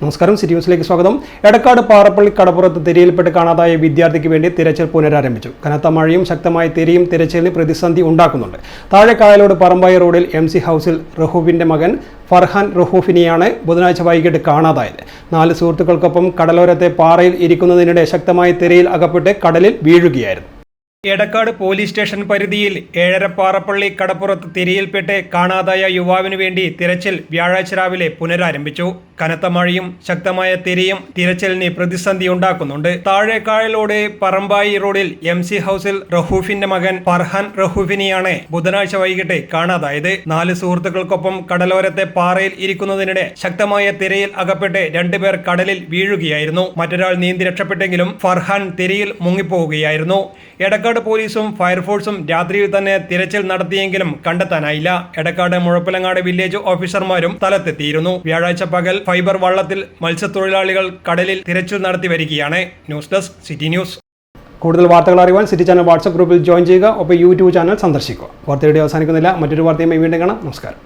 നമസ്കാരം, സിറ്റി ന്യൂസിലേക്ക് സ്വാഗതം. എടക്കാട് പാറപ്പള്ളി കടപ്പുറത്ത് തിരയിൽപ്പെട്ട് കാണാതായ വിദ്യാർത്ഥിക്ക് വേണ്ടി തിരച്ചിൽ പുനരാരംഭിച്ചു. കനത്ത മഴയും ശക്തമായ തിരയും തിരച്ചിലിന് പ്രതിസന്ധി ഉണ്ടാക്കുന്നുണ്ട്. താഴെ കായലോട് പറമ്പായി റോഡിൽ MC ഹൗസിൽ റഹൂഫിന്റെ മകൻ ഫർഹാൻ റഹൂഫിനെയാണ് ബുധനാഴ്ച വൈകിട്ട് കാണാതായത്. 4 സുഹൃത്തുക്കൾക്കൊപ്പം കടലോരത്തെ പാറയിൽ ഇരിക്കുന്നതിനിടെ ശക്തമായ തിരയിൽ അകപ്പെട്ട് കടലിൽ വീഴുകയായിരുന്നു. എടക്കാട് പോലീസ് സ്റ്റേഷൻ പരിധിയിൽ ഏഴര പാറപ്പള്ളി കടപ്പുറത്ത് തിരയിൽപ്പെട്ട് കാണാതായ യുവാവിനു വേണ്ടി തിരച്ചിൽ വ്യാഴാഴ്ച രാവിലെ പുനരാരംഭിച്ചു. കനത്ത മഴയും ശക്തമായ തിരയും തിരച്ചിലിന് പ്രതിസന്ധി ഉണ്ടാക്കുന്നുണ്ട്. താഴെ കായലോട് പറമ്പായി റോഡിൽ MC ഹൗസിൽ റഹൂഫിന്റെ മകൻ ഫർഹാൻ റഹൂഫിനെയാണ് ബുധനാഴ്ച വൈകിട്ട് കാണാതായത്. 4 സുഹൃത്തുക്കൾക്കൊപ്പം കടലോരത്തെ പാറയിൽ ഇരിക്കുന്നതിനിടെ ശക്തമായ തിരയിൽ അകപ്പെട്ട് 2 പേർ കടലിൽ വീഴുകയായിരുന്നു. മറ്റൊരാൾ നീന്തി രക്ഷപ്പെട്ടെങ്കിലും ഫർഹാൻ തിരയിൽ മുങ്ങിപ്പോവുകയായിരുന്നു. എടക്കാട് പോലീസും ഫയർഫോഴ്സും രാത്രിയിൽ തന്നെ തിരച്ചിൽ നടത്തിയെങ്കിലും കണ്ടെത്താനായില്ല. എടക്കാട് മുഴപ്പിലങ്ങാട് വില്ലേജ് ഓഫീസർമാരും സ്ഥലത്തെത്തിയിരുന്നു. വ്യാഴാഴ്ച പകൽ ഫൈബർ വള്ളത്തിൽ മത്സ്യത്തൊഴിലാളികൾ കടലിൽ തിരച്ചിൽ നടത്തി വരികയാണ്. News desk city news. കൂടുതൽ വാർത്തകൾ അറിയുവാൻ സിറ്റി ചാനൽ വാട്സ്ആപ്പ് ഗ്രൂപ്പിൽ ജോയിൻ ചെയ്യുക. ഒപ്പം YouTube ചാനൽ സന്ദർശിക്കുക. വാർത്തയുടെ അവസാനിക്കുന്നില്ല. മറ്റൊരു വാർത്തയുമായി വീണ്ടും കാണാം. നമസ്കാരം.